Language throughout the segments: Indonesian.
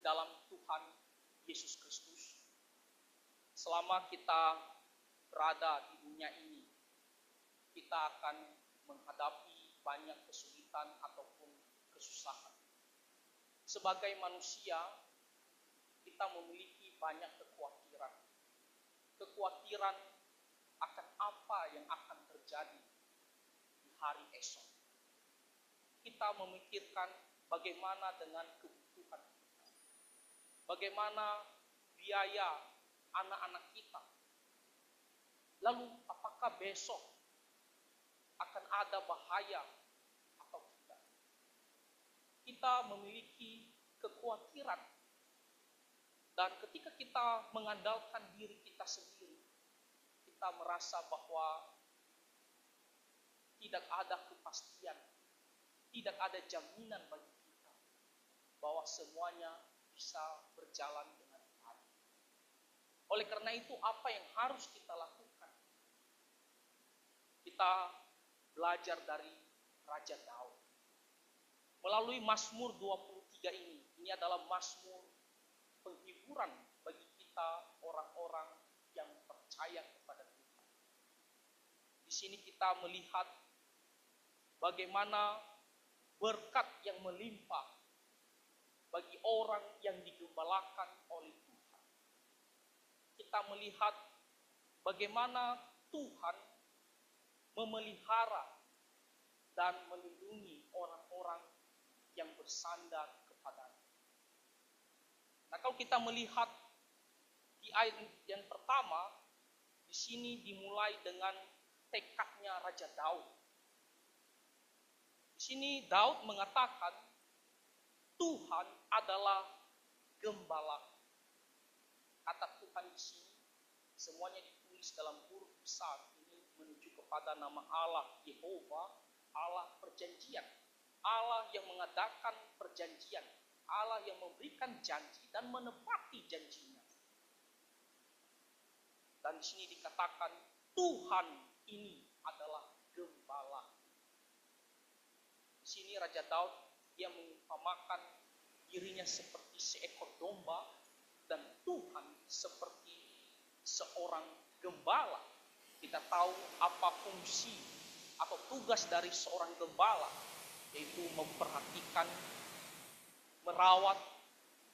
dalam Tuhan Yesus Kristus, selama kita berada di dunia ini, kita akan menghadapi banyak kesulitan ataupun kesusahan. Sebagai manusia, kita memiliki banyak kekhawatiran. Kekhawatiran akan apa yang akan terjadi di hari esok. Kita memikirkan bagaimana dengan kebutuhan kita. Bagaimana biaya anak-anak kita. Lalu apakah besok akan ada bahaya atau tidak? Kita memiliki kekhawatiran. Dan ketika kita mengandalkan diri kita sendiri, kita merasa bahwa tidak ada kepastian, tidak ada jaminan bagi kita bahwa semuanya bisa berjalan dengan baik. Oleh karena itu, apa yang harus kita lakukan? Kita belajar dari Raja Daud. Melalui Mazmur 23 ini adalah Mazmur penghiburan bagi kita orang-orang yang percaya kepada Tuhan. Di sini kita melihat bagaimana berkat yang melimpah bagi orang yang digembalakan oleh Tuhan. Kita melihat bagaimana Tuhan memelihara dan melindungi orang-orang yang bersandar kepadanya. Nah, kalau kita melihat di ayat yang pertama, di sini dimulai dengan tekadnya Raja Daud. Di sini Daud mengatakan, Tuhan adalah gembala. Kata Tuhan di sini semuanya ditulis dalam huruf besar, ini menuju kepada nama Allah Yehova, Allah perjanjian, Allah yang mengadakan perjanjian, Allah yang memberikan janji dan menepati janjinya. Dan di sini dikatakan Tuhan ini adalah gembala. Di sini Raja Daud dia mengumpamakan dirinya seperti seekor domba dan Tuhan seperti seorang gembala. Kita tahu apa fungsi atau tugas dari seorang gembala, yaitu memperhatikan, merawat,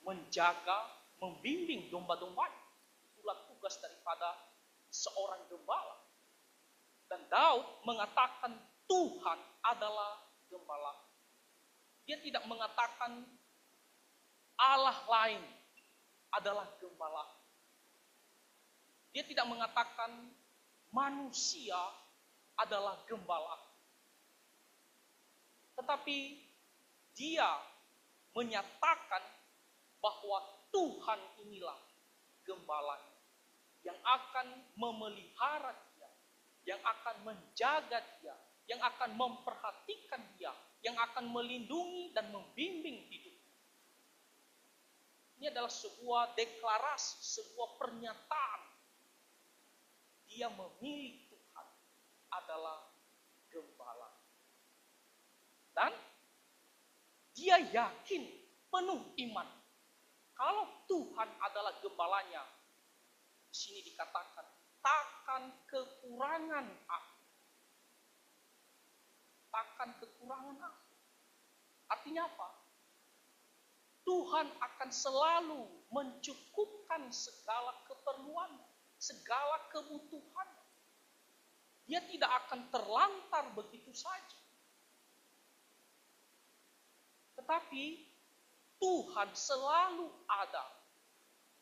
menjaga, membimbing domba-dombanya. Itulah tugas daripada seorang gembala. Dan Daud mengatakan Tuhan adalah gembala. Dia tidak mengatakan Allah lain adalah gembala. Dia tidak mengatakan manusia adalah gembala. Tetapi dia menyatakan bahwa Tuhan inilah gembalanya yang akan memelihara dia, yang akan menjaga dia, yang akan memperhatikan dia, yang akan melindungi dan membimbing hidupnya. Ini adalah sebuah deklarasi, sebuah pernyataan. Dia memilih Tuhan adalah gembala. Dan dia yakin penuh iman. Kalau Tuhan adalah gembalanya, di sini dikatakan takkan kekurangan aku. Takkan kekurangan aku. Artinya apa? Tuhan akan selalu mencukupkan segala keperluan, segala kebutuhan. Dia tidak akan terlantar begitu saja. Tetapi Tuhan selalu ada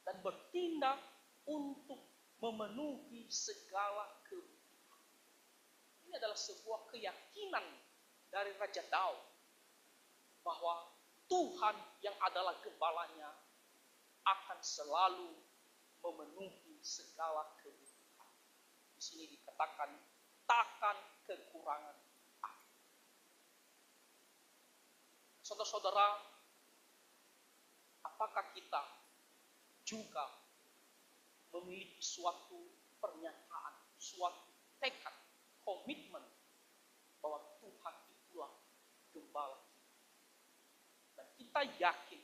dan bertindak untuk memenuhi segala kebutuhan. Ini adalah sebuah keyakinan dari Raja Daud bahwa Tuhan yang adalah gembalanya akan selalu memenuhi segala kebutuhan. Di sini dikatakan takkan kekurangan aku. Saudara-saudara, apakah kita juga memiliki suatu pernyataan, suatu tekad, komitmen bahwa Tuhan itulah gembala. Dan kita yakin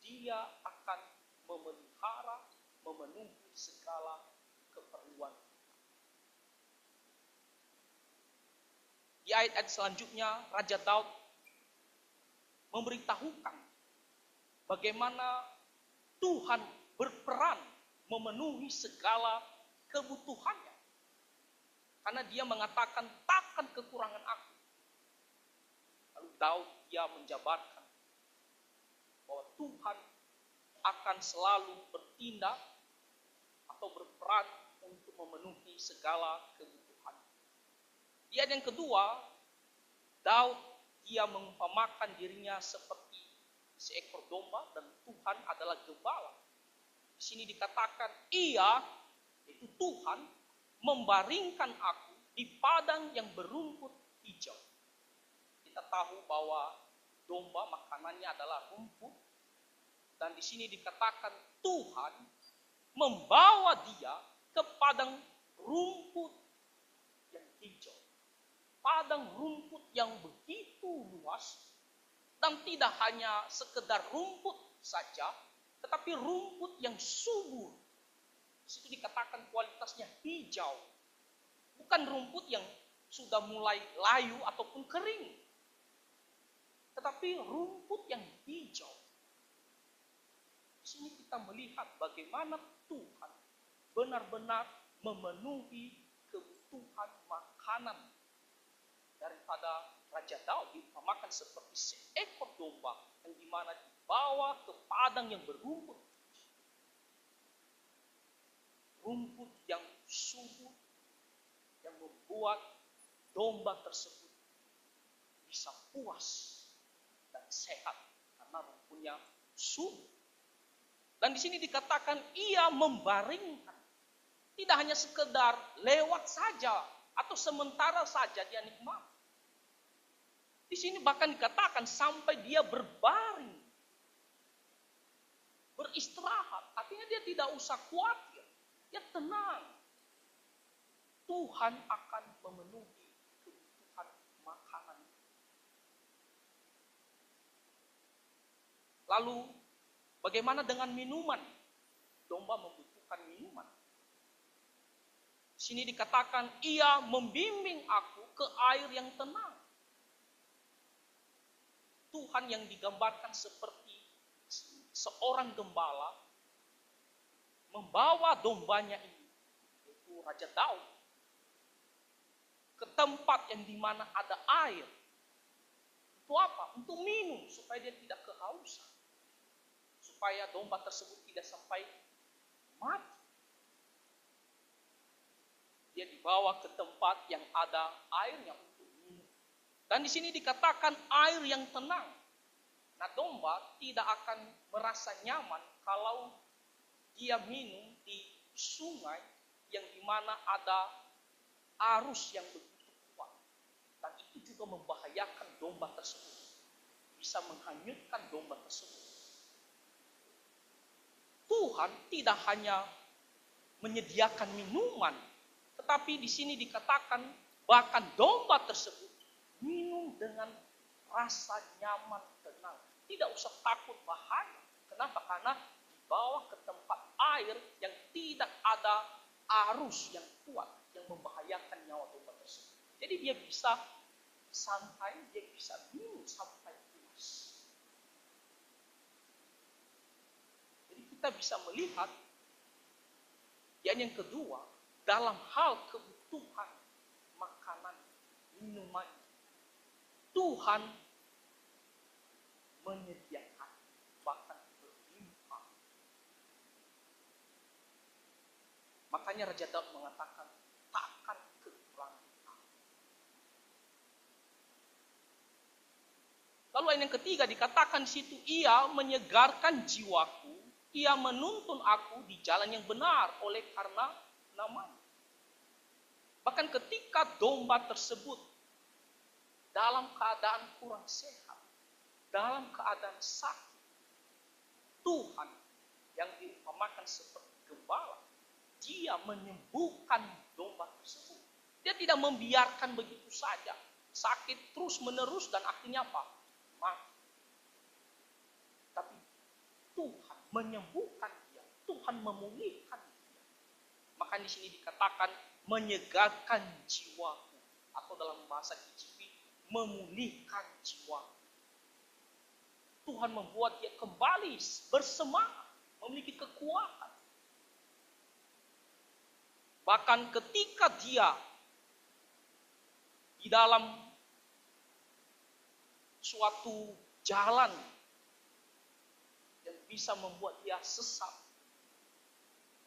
di Dia akan memelihara, memenuhi segala keperluan. Di ayat-ayat selanjutnya, Raja Daud memberitahukan bagaimana Tuhan berperan memenuhi segala kebutuhannya. Karena dia mengatakan, takkan kekurangan aku. Lalu Daud dia menjabarkan bahwa Tuhan akan selalu bertindak atau berperan untuk memenuhi segala kebutuhan. Di ayat yang kedua, Daud dia mengumpamakan dirinya seperti seekor domba dan Tuhan adalah gembala. Di sini dikatakan ia, yaitu Tuhan, membaringkan aku di padang yang berumput hijau. Kita tahu bahwa domba makanannya adalah rumput. Dan di sini dikatakan Tuhan membawa dia ke padang rumput yang hijau. Padang rumput yang begitu luas dan tidak hanya sekedar rumput saja, tetapi rumput yang subur. Di situ dikatakan kualitasnya hijau. Bukan rumput yang sudah mulai layu ataupun kering, tetapi rumput yang hijau. Di sini kita melihat bagaimana Tuhan benar-benar memenuhi kebutuhan makanan daripada Raja Daud. Diumpamakan seperti seekor domba yang dimana dibawa ke padang yang berumput. Rumput yang subur yang membuat domba tersebut bisa puas dan sehat karena rumputnya subur. Dan di sini dikatakan ia membaringkan, tidak hanya sekedar lewat saja atau sementara saja dia nikmati. Di sini bahkan dikatakan sampai dia berbaring, beristirahat. Artinya dia tidak usah khawatir, dia tenang. Tuhan akan memenuhi kebutuhan makanan. Lalu bagaimana dengan minuman? Domba membutuhkan minuman. Di sini dikatakan ia membimbing aku ke air yang tenang. Tuhan yang digambarkan seperti seorang gembala membawa dombanya ini, yaitu Raja Daud, ke tempat yang dimana ada air. Untuk apa? Untuk minum, supaya dia tidak kehausan. Supaya domba tersebut tidak sampai mati. Dia dibawa ke tempat yang ada airnya untuk minum. Dan di sini dikatakan air yang tenang. Nah, domba tidak akan merasa nyaman kalau dia minum di sungai yang dimana ada arus yang begitu kuat. Dan itu juga membahayakan domba tersebut. Bisa menghanyutkan domba tersebut. Tuhan tidak hanya menyediakan minuman, tetapi di sini dikatakan bahkan domba tersebut minum dengan rasa nyaman, tenang. Tidak usah takut bahaya. Kenapa? Karena dibawa ke tempat air yang tidak ada arus yang kuat yang membahayakan nyawa domba tersebut. Jadi dia bisa santai, dia bisa minum sampai puas. Jadi kita bisa melihat yang kedua, dalam hal kebutuhan makanan, minuman, Tuhan menyediakan bahkan berlimpah. Makanya Raja Daud mengatakan, takkan kekurangan aku. Lalu yang ketiga dikatakan di situ, ia menyegarkan jiwaku, ia menuntun aku di jalan yang benar oleh karena namanya. Bahkan ketika domba tersebut dalam keadaan kurang sehat, dalam keadaan sakit, Tuhan yang diumpamakan seperti gembala, dia menyembuhkan domba tersebut. Dia tidak membiarkan begitu saja, sakit terus menerus dan akhirnya apa? Mati. Tapi menyembuhkan dia, Tuhan memulihkan dia. Maka di sini dikatakan menyegarkan jiwaku, atau dalam bahasa KJV memulihkan jiwaku. Tuhan membuat dia kembali bersemangat, memiliki kekuatan. Bahkan ketika dia di dalam suatu jalan yang bisa membuat dia sesat,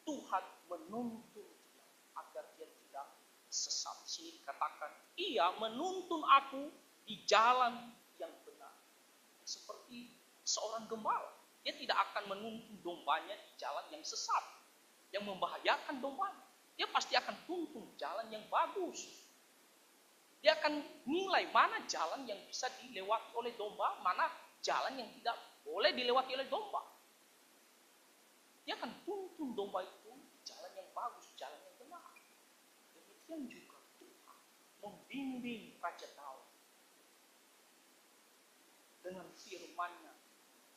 Tuhan menuntun dia agar dia tidak sesat. Di sini dikatakan, ia menuntun aku di jalan yang benar. Seperti seorang gembala, dia tidak akan menuntun dombanya di jalan yang sesat, yang membahayakan dombanya. Dia pasti akan tuntun jalan yang bagus. Dia akan nilai mana jalan yang bisa dilewati oleh domba, mana jalan yang tidak boleh dilewati oleh domba. Dia akan tuntun domba itu jalan yang bagus, jalan yang benar. Demikian juga Tuhan membimbing Raja Daud dengan firman-Nya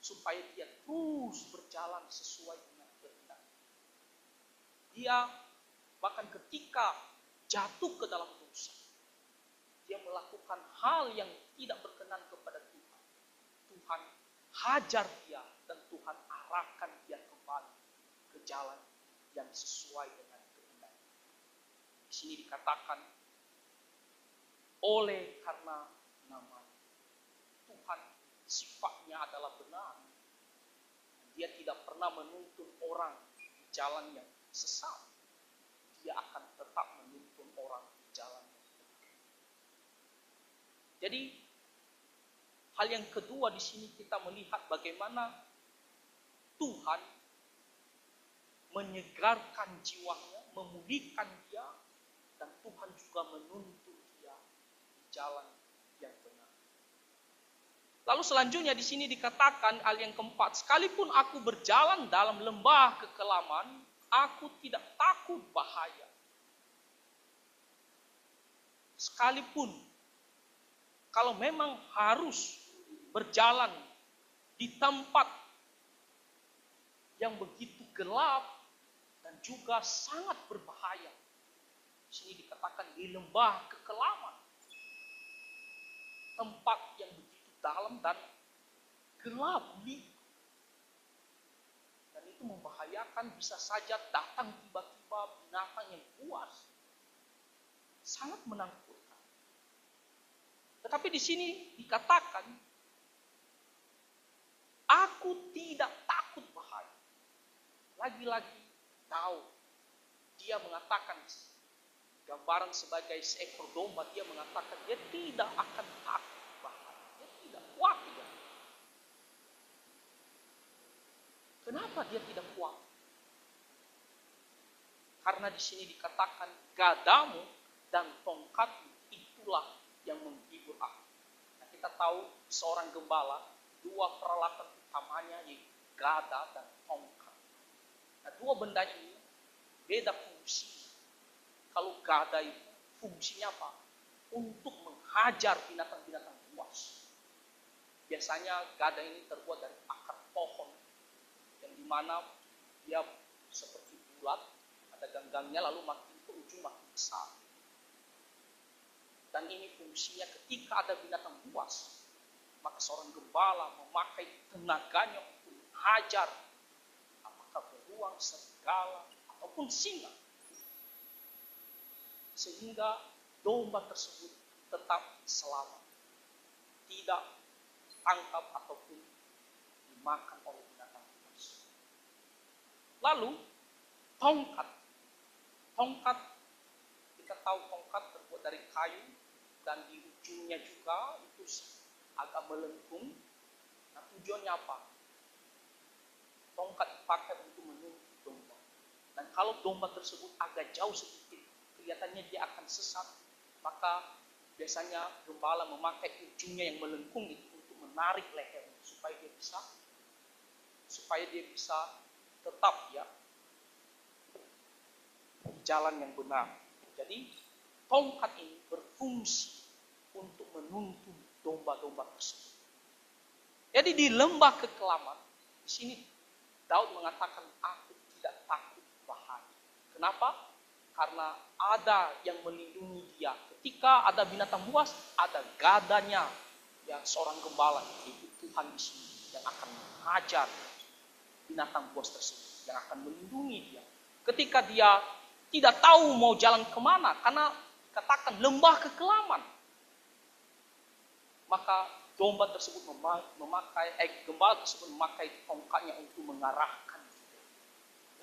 supaya dia terus berjalan sesuai dengan kehendak. Dia bahkan ketika jatuh ke dalam dosa, dia melakukan hal yang tidak berkenan kepada Tuhan. Tuhan hajar dia dan Tuhan arahkan dia kembali ke jalan yang sesuai dengan kehendak. Di sini dikatakan, oleh karena nama Tuhan sifatnya adalah benar. Dia tidak pernah menuntun orang di jalan yang sesat. Dia akan tetap menuntun orang di jalan yang benar. Jadi hal yang kedua di sini kita melihat bagaimana Tuhan menyegarkan jiwanya, memulihkan dia, dan Tuhan juga menuntun dia di jalan yang benar. Lalu selanjutnya di sini dikatakan hal yang keempat, sekalipun aku berjalan dalam lembah kekelaman, aku tidak takut bahaya. Sekalipun kalau memang harus berjalan di tempat yang begitu gelap dan juga sangat berbahaya. Di sini dikatakan di lembah kekelaman. Tempat yang begitu dalam dan gelap. Dan itu membahayakan, bisa saja datang tiba-tiba binatang yang buas. Sangat menakutkan. Tetapi di sini dikatakan, aku tidak takut bahaya. Lagi-lagi tahu, dia mengatakan gambaran sebagai seekor domba, dia mengatakan dia tidak akan takut bahaya. Dia tidak khawatir. Kenapa dia tidak khawatir? Karena di sini dikatakan gadamu dan tongkatmu itulah yang menghibur aku. Nah, kita tahu seorang gembala, dua peralatan utamanya yaitu gada dan tongkat. Nah, dua benda ini beda fungsi. Kalau gada itu fungsinya apa? Untuk menghajar binatang-binatang buas. Biasanya gada ini terbuat dari akar pohon, yang dimana dia seperti bulat, ada ganggangnya, lalu makin ke ujung makin besar. Dan ini fungsinya ketika ada binatang buas, maka seorang gembala memakai tenaganya untuk menghajar apakah beruang, serigala, ataupun singa. Sehingga domba tersebut tetap selamat. Tidak tangkap ataupun dimakan oleh binatang buas. Lalu, tongkat. Tongkat, kita tahu tongkat terbuat dari kayu, dan di ujungnya juga itu agak melengkung. Nah, tujuannya apa? Tongkat dipakai untuk menuntut domba. Dan kalau domba tersebut agak jauh sedikit, kelihatannya dia akan sesat, maka biasanya gembala memakai ujungnya yang melengkung itu untuk menarik lehernya supaya dia bisa tetap ya jalan yang benar. Jadi tongkat ini berfungsi untuk menuntun domba-domba tersebut. Jadi di lembah kekelaman, di sini Daud mengatakan, aku tidak takut bahaya. Kenapa? Karena ada yang melindungi dia. Ketika ada binatang buas, ada gadanya, ya, seorang gembala, itu Tuhan di sini yang akan mengajar binatang buas tersebut, yang akan melindungi dia. Ketika dia tidak tahu mau jalan kemana, karena katakan lembah kekelaman, maka domba tersebut gembala tersebut memakai tongkatnya untuk mengarahkan dia,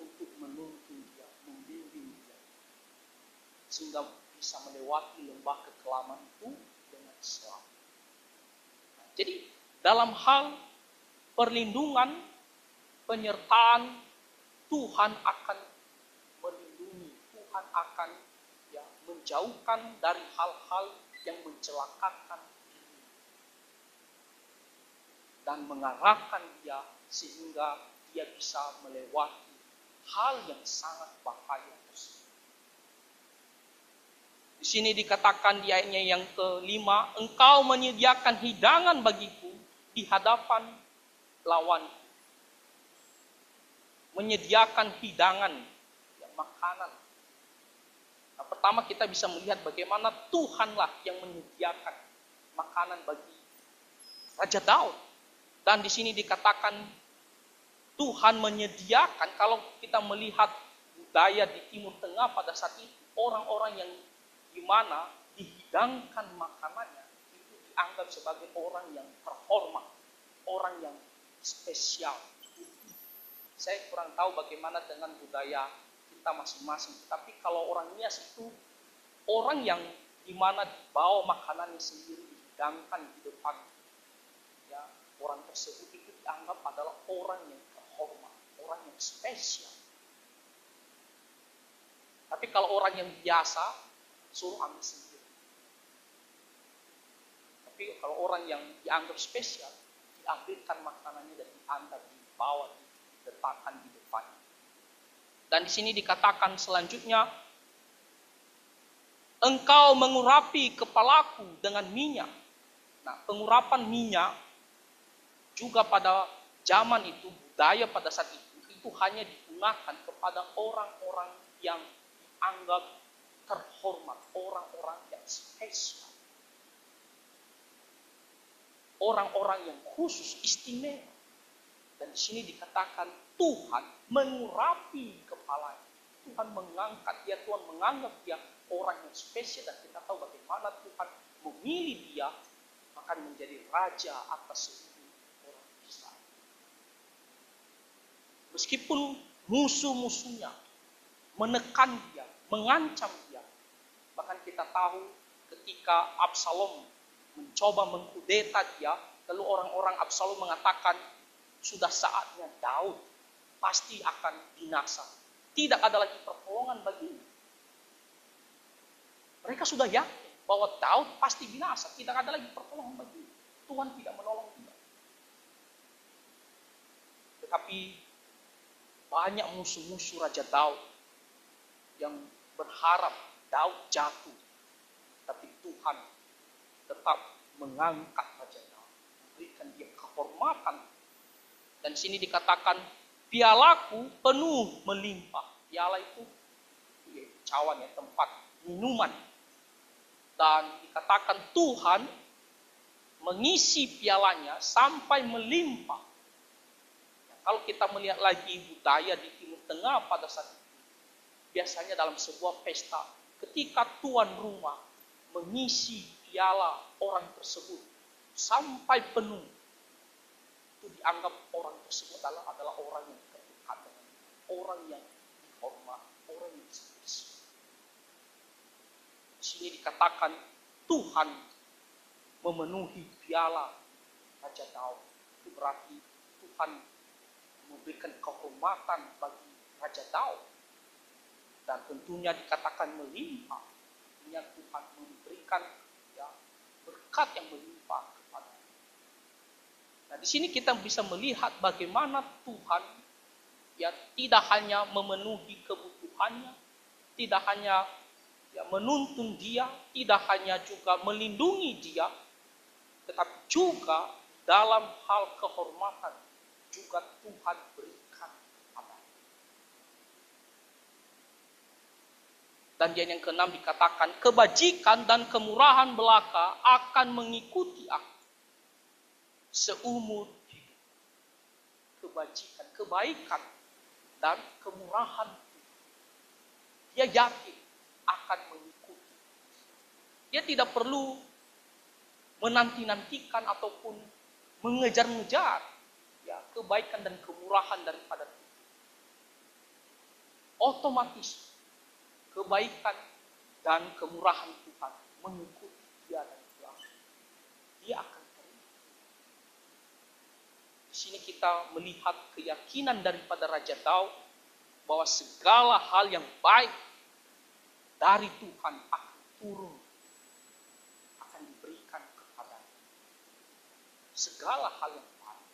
untuk menuntun dia, membimbing dia, sehingga bisa melewati lembah kekelaman itu dengan selamat. Jadi dalam hal perlindungan, penyertaan, Tuhan akan melindungi, Tuhan akan, ya, menjauhkan dari hal-hal yang mencelakakan diri dan mengarahkan dia sehingga dia bisa melewati hal yang sangat bahaya tersebut. Di sini dikatakan di ayatnya yang kelima, engkau menyediakan hidangan bagiku di hadapan lawan. Menyediakan hidangan, ya, makanan. Nah, pertama kita bisa melihat bagaimana Tuhanlah yang menyediakan makanan bagi Raja Daud. Dan di sini dikatakan Tuhan menyediakan, kalau kita melihat budaya di Timur Tengah pada saat itu, orang-orang yang di mana dihidangkan makanannya itu dianggap sebagai orang yang terhormat, orang yang spesial. Saya kurang tahu bagaimana dengan budaya kita masing-masing, tapi kalau orang Nias itu orang yang di mana dibawa makanannya sendiri dihidangkan di depan, ya, orang tersebut itu dianggap adalah orang yang terhormat, orang yang spesial. Tapi kalau orang yang biasa suruh ambil sendiri. Tapi kalau orang yang dianggap spesial, diambilkan makanannya dan diantar, dibawa, diletakkan di depannya. Dan di sini dikatakan selanjutnya, engkau mengurapi kepalaku dengan minyak. Nah, pengurapan minyak juga pada zaman itu, budaya pada saat itu hanya digunakan kepada orang-orang yang dianggap terhormat, orang-orang yang spesial, orang-orang yang khusus, istimewa. Dan di sini dikatakan Tuhan mengurapi kepalanya, Tuhan mengangkat dia, Tuhan menganggap dia orang yang spesial, dan kita tahu bagaimana Tuhan memilih dia akan menjadi raja atas seluruh orang Israel. Meskipun musuh-musuhnya menekan dia, mengancam dia. Bahkan kita tahu ketika Absalom mencoba mengkudeta dia, lalu orang-orang Absalom mengatakan, sudah saatnya Daud pasti akan binasa. Tidak ada lagi pertolongan baginya. Mereka sudah yakin bahwa Daud pasti binasa, tidak ada lagi pertolongan baginya. Tuhan tidak menolong dia. Tetapi banyak musuh-musuh Raja Daud yang berharap Daud jatuh, tapi Tuhan tetap mengangkat Raja Daud, memberikan dia kehormatan. Dan sini dikatakan, pialaku penuh melimpah. Piala itu cawan, ya, tempat minuman. Dan dikatakan Tuhan mengisi pialanya sampai melimpah. Nah, kalau kita melihat lagi budaya di Timur Tengah pada saat itu, biasanya dalam sebuah pesta, ketika tuan rumah mengisi piala orang tersebut sampai penuh, itu dianggap orang tersebut adalah orang yang terdekat dengan dia, orang yang dihormat, orang yang spesial. Di sini dikatakan Tuhan memenuhi piala Raja Daud. Itu berarti Tuhan memberikan kehormatan bagi Raja Daud. Dan tentunya dikatakan melimpah. Artinya Tuhan memberikan, ya, berkat yang melimpah kepada. Nah, di sini kita bisa melihat bagaimana Tuhan, ya, tidak hanya memenuhi kebutuhannya, tidak hanya, ya, menuntun dia, tidak hanya juga melindungi dia, tetapi juga dalam hal kehormatan juga Tuhan berikan Dan di ayat yang ke-6 dikatakan, kebajikan dan kemurahan belaka akan mengikuti aku seumur hidup. Kebajikan, kebaikan, dan kemurahan. Dia yakin akan mengikuti. Dia tidak perlu menanti-nantikan ataupun mengejar-ngejar ya, kebaikan dan kemurahan daripada Tuhan. Otomatis kebaikan dan kemurahan Tuhan mengikuti dia dan Tuhan. Dia akan terima. Di sini kita melihat keyakinan daripada Raja Daud bahwa segala hal yang baik dari Tuhan akan turun, akan diberikan kepadanya. Segala hal yang baik.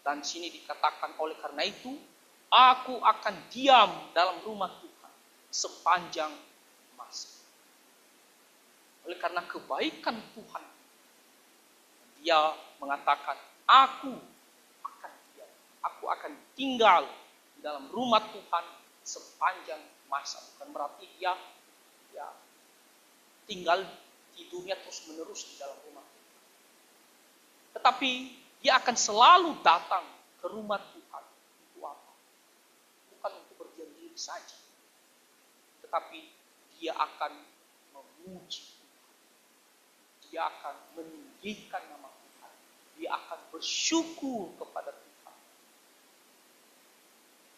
Dan sini dikatakan oleh karena itu, aku akan diam dalam rumah Tuhan sepanjang masa. Oleh karena kebaikan Tuhan, dia mengatakan, aku akan diam, aku akan tinggal di dalam rumah Tuhan sepanjang masa. Bukan berarti dia tinggal tidurnya terus menerus di dalam rumah Tuhan. Tetapi dia akan selalu datang ke rumah Tuhan. Itu apa? Bukan untuk berdiam diri saja, tetapi dia akan memuji Tuhan. Dia akan meninggikan nama Tuhan. Dia akan bersyukur kepada Tuhan.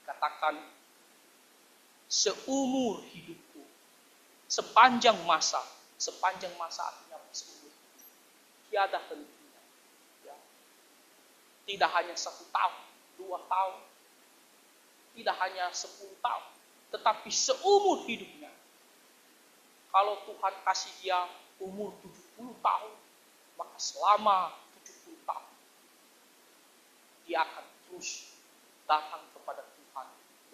Katakan, seumur hidupku, sepanjang masa artinya seumur hidup. Tiada hentinya. Ya. Tidak hanya 1 tahun, 2 tahun, tidak hanya 10 tahun, tetapi seumur hidupnya. Kalau Tuhan kasih dia umur 70 tahun, maka selama 70 tahun dia akan terus datang kepada Tuhan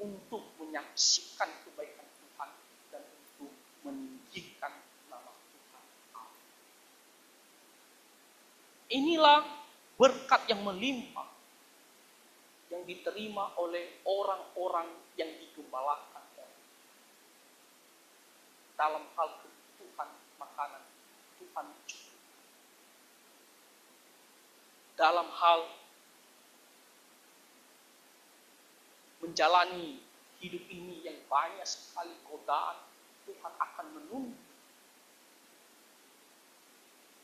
untuk menyaksikan kebaikan Tuhan dan untuk meninggikan nama Tuhan. Inilah berkat yang melimpah yang diterima oleh orang-orang yang digembalakan dalam hal kebutuhan makanan. Tuhan cukup. Dalam hal menjalani hidup ini yang banyak sekali godaan, Tuhan akan menuntun.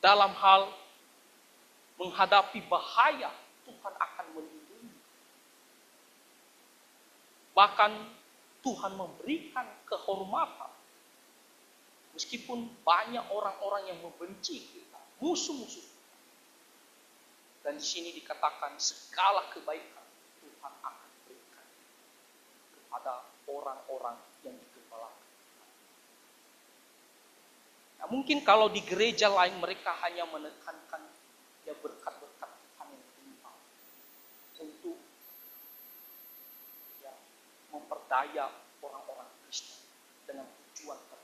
Dalam hal menghadapi bahaya, Tuhan akan melindungi. Bahkan Tuhan memberikan kehormatan. Meskipun banyak orang-orang yang membenci kita, musuh-musuh kita. Dan di sini dikatakan segala kebaikan Tuhan akan berikan kepada orang-orang yang digembalakan. Nah, mungkin kalau di gereja lain mereka hanya menekankan ya berkat-berkat Tuhan yang melimpah untuk ya memperdaya orang-orang Kristen dengan tujuan tertentu.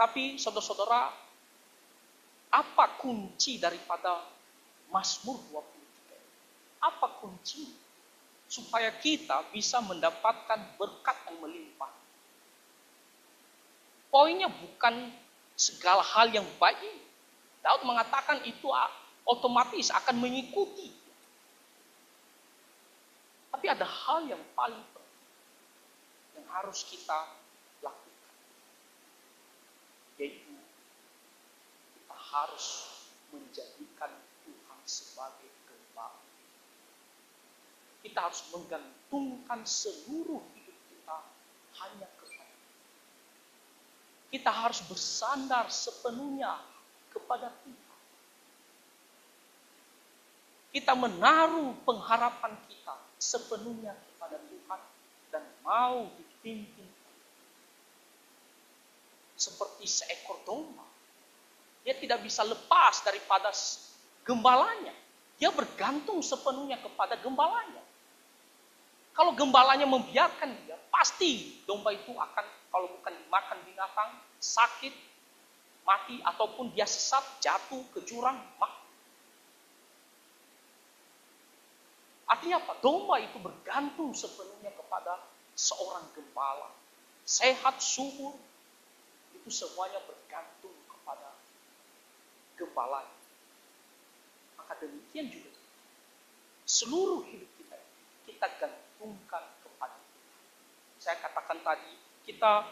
Tapi saudara-saudara, apa kunci daripada Mazmur 23? Apa kunci supaya kita bisa mendapatkan berkat yang melimpah? Poinnya bukan segala hal yang baik. Daud mengatakan itu otomatis akan mengikuti. Tapi ada hal yang paling penting yang harus kita lakukan. Yaitu kita harus menjadikan Tuhan sebagai gembala. Kita harus menggantungkan seluruh hidup kita hanya kepada Tuhan. Kita harus bersandar sepenuhnya kepada Tuhan. Kita menaruh pengharapan kita sepenuhnya kepada Tuhan dan mau dipimpin seperti seekor domba. Dia tidak bisa lepas daripada gembalanya. Dia bergantung sepenuhnya kepada gembalanya. Kalau gembalanya membiarkan dia, pasti domba itu akan, kalau bukan dimakan binatang, sakit, mati, ataupun dia sesat, jatuh ke jurang, mati. Artinya apa? Domba itu bergantung sepenuhnya kepada seorang gembala, sehat, subur, itu semuanya bergantung kepada gembala. Maka demikian juga seluruh hidup kita gantungkan kepada Tuhan. Saya katakan tadi, kita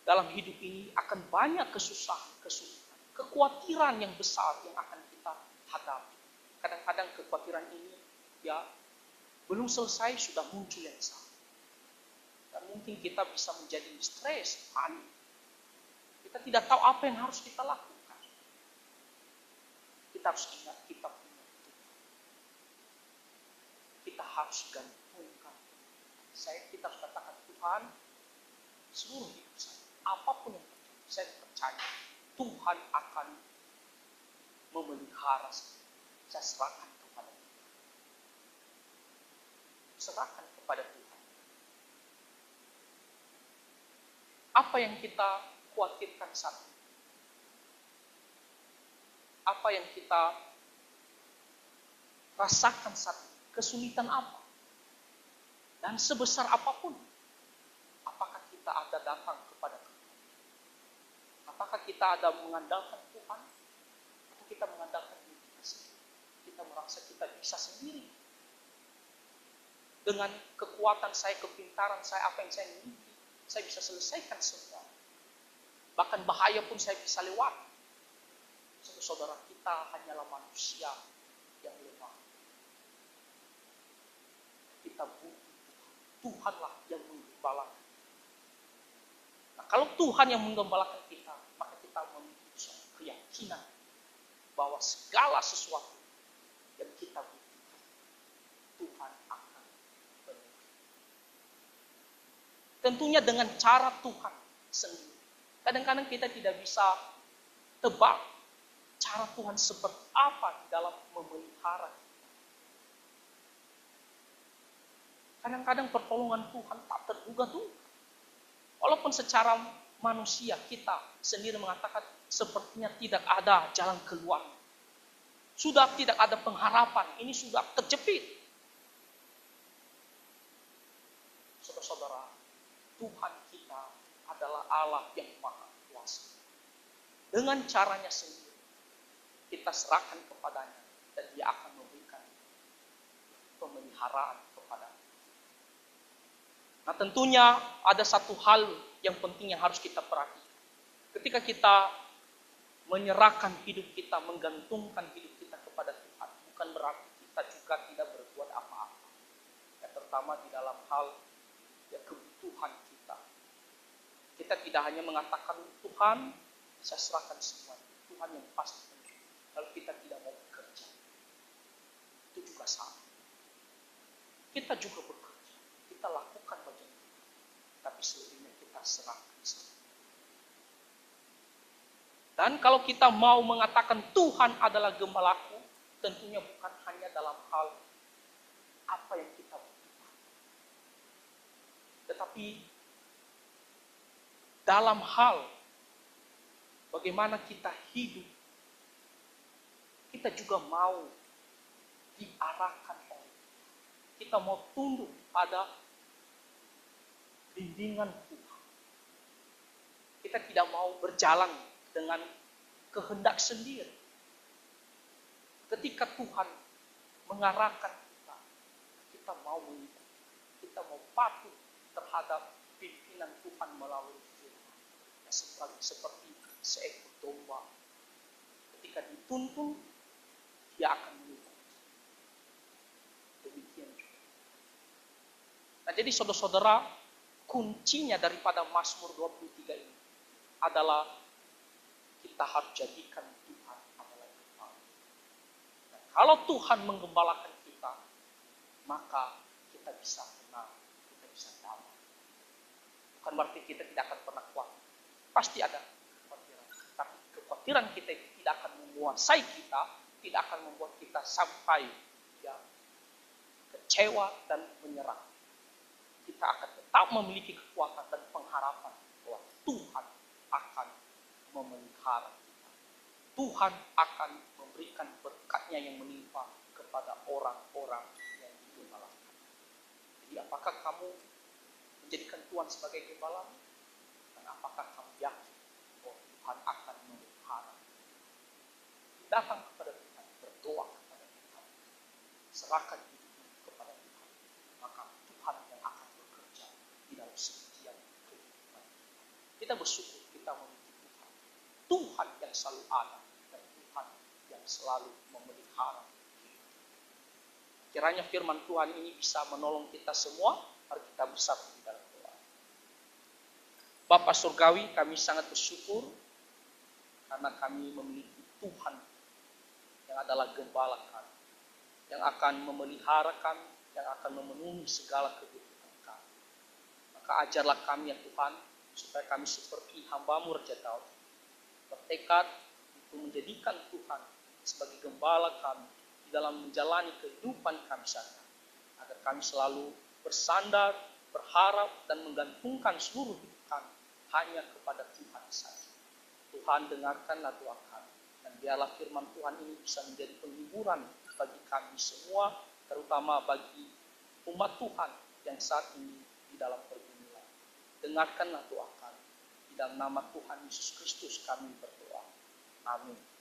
dalam hidup ini akan banyak kesusahan, kesulitan, kekhawatiran yang besar yang akan kita hadapi. Kadang-kadang kekhawatiran ini ya belum selesai sudah muncul yang salah. Dan mungkin kita bisa menjadi stres, panik. Kita tidak tahu apa yang harus kita lakukan. Kita harus ingat kita punya Tuhan. Kita harus gantungkan. Kita harus katakan, Tuhan, seluruh hidup saya, apapun yang terjadi, saya percaya Tuhan akan memelihara saya. Saya serahkan kepada Tuhan. Serahkan kepada Tuhan. Apa yang kita khawatirkan saat ini? Apa yang kita rasakan saat ini? Kesulitan apa? Dan sebesar apapun, apakah kita ada datang kepada Tuhan? Apakah kita ada mengandalkan Tuhan? Atau kita mengandalkan diri kita sendiri? Kita merasa kita bisa sendiri. Dengan kekuatan saya, kepintaran saya, apa yang saya miliki, saya bisa selesaikan semua. Bahkan bahaya pun saya bisa lewati. Saudara, kita hanyalah manusia yang lemah. Kita butuh Tuhanlah yang menggembalakan. Nah, kalau Tuhan yang menggembalakan kita, maka kita memiliki suatu keyakinan bahwa segala sesuatu yang kita butuhkan, Tuhan akan penuhi. Tentunya dengan cara Tuhan sendiri. Kadang-kadang kita tidak bisa tebak cara Tuhan seperti apa di dalam memelihara kita. Kadang-kadang pertolongan Tuhan tak terduga-duga. Walaupun secara manusia kita sendiri mengatakan sepertinya tidak ada jalan keluar. Sudah tidak ada pengharapan, ini sudah terjepit. Saudara-saudara, Tuhan kita adalah Allah yang maha kuasa. Dengan caranya sendiri, kita serahkan kepadanya dan Dia akan memberikan pemeliharaan kepada kita. Nah, tentunya ada satu hal yang penting yang harus kita perhatikan. Ketika kita menyerahkan hidup kita, menggantungkan hidup kita kepada Tuhan, bukan berarti kita juga tidak berbuat apa-apa. Yang pertama di dalam hal ya kebutuhan kita. Kita tidak hanya mengatakan, Tuhan, saya serahkan semuanya. Tuhan yang pasti. Lalu kita tidak mau bekerja. Itu juga sama. Kita juga bekerja. Kita lakukan bagian kita. Tapi selebihnya kita serahkan semua. Dan kalau kita mau mengatakan Tuhan adalah gembalaku, tentunya bukan hanya dalam hal apa yang kita butuhkan. Tetapi dalam hal bagaimana kita hidup, kita juga mau diarahkan oleh Tuhan. Kita mau tunduk pada bimbingan Tuhan. Kita tidak mau berjalan dengan kehendak sendiri. Ketika Tuhan mengarahkan kita, kita mau mengikuti. Kita mau patuh terhadap pimpinan Tuhan melalui firman. Ya, seperti seekor domba. Ketika dituntun, dia akan mengikuti. Demikian juga. Nah, jadi saudara-saudara, kuncinya daripada Mazmur 23 ini adalah kita harus jadikan Tuhan adalah gembala. Nah, kalau Tuhan menggembalakan kita, maka kita bisa tenang, kita bisa damai. Bukan berarti kita tidak akan pernah khawatir. Pasti ada kekhawatiran. Tapi kekhawatiran kita itu tidak akan menguasai kita, tidak akan membuat kita sampai ya, kecewa dan menyerah. Kita akan tetap memiliki kekuatan dan pengharapan bahwa Tuhan akan memelihara kita. Tuhan akan memberikan berkat-Nya yang menimpa kepada orang-orang yang digembalakan. Jadi apakah kamu menjadikan Tuhan sebagai gembala? Dan apakah kamu yakin bahwa Tuhan akan memelihara? Datang kepada Tuhan, berdoa kepada Tuhan, serahkan hidupmu kepada Tuhan, maka Tuhan yang akan bekerja di dalam setiap kehidupan. Kita bersyukur kita memiliki Tuhan, Tuhan yang selalu ada dan Tuhan yang selalu memelihara. Kiranya firman Tuhan ini bisa menolong kita semua. Mari kita bersatu di dalam doa. Bapa Surgawi, kami sangat bersyukur karena kami memiliki Tuhan yang adalah gembala kami, yang akan memelihara kami, yang akan memenuhi segala kebutuhan kami. Maka ajarlah kami ya Tuhan, supaya kami seperti hamba-Mu Raja Daud, bertekad untuk menjadikan Tuhan sebagai gembala kami di dalam menjalani kehidupan kami sana, agar kami selalu bersandar, berharap, dan menggantungkan seluruh hidup kami hanya kepada Tuhan saja. Tuhan, dengarkanlah doa kami, dan biarlah firman Tuhan ini bisa menjadi penghiburan bagi kami semua, terutama bagi umat Tuhan yang saat ini di dalam pergumulan. Dengarkanlah doa kami, di dalam nama Tuhan Yesus Kristus kami berdoa. Amin.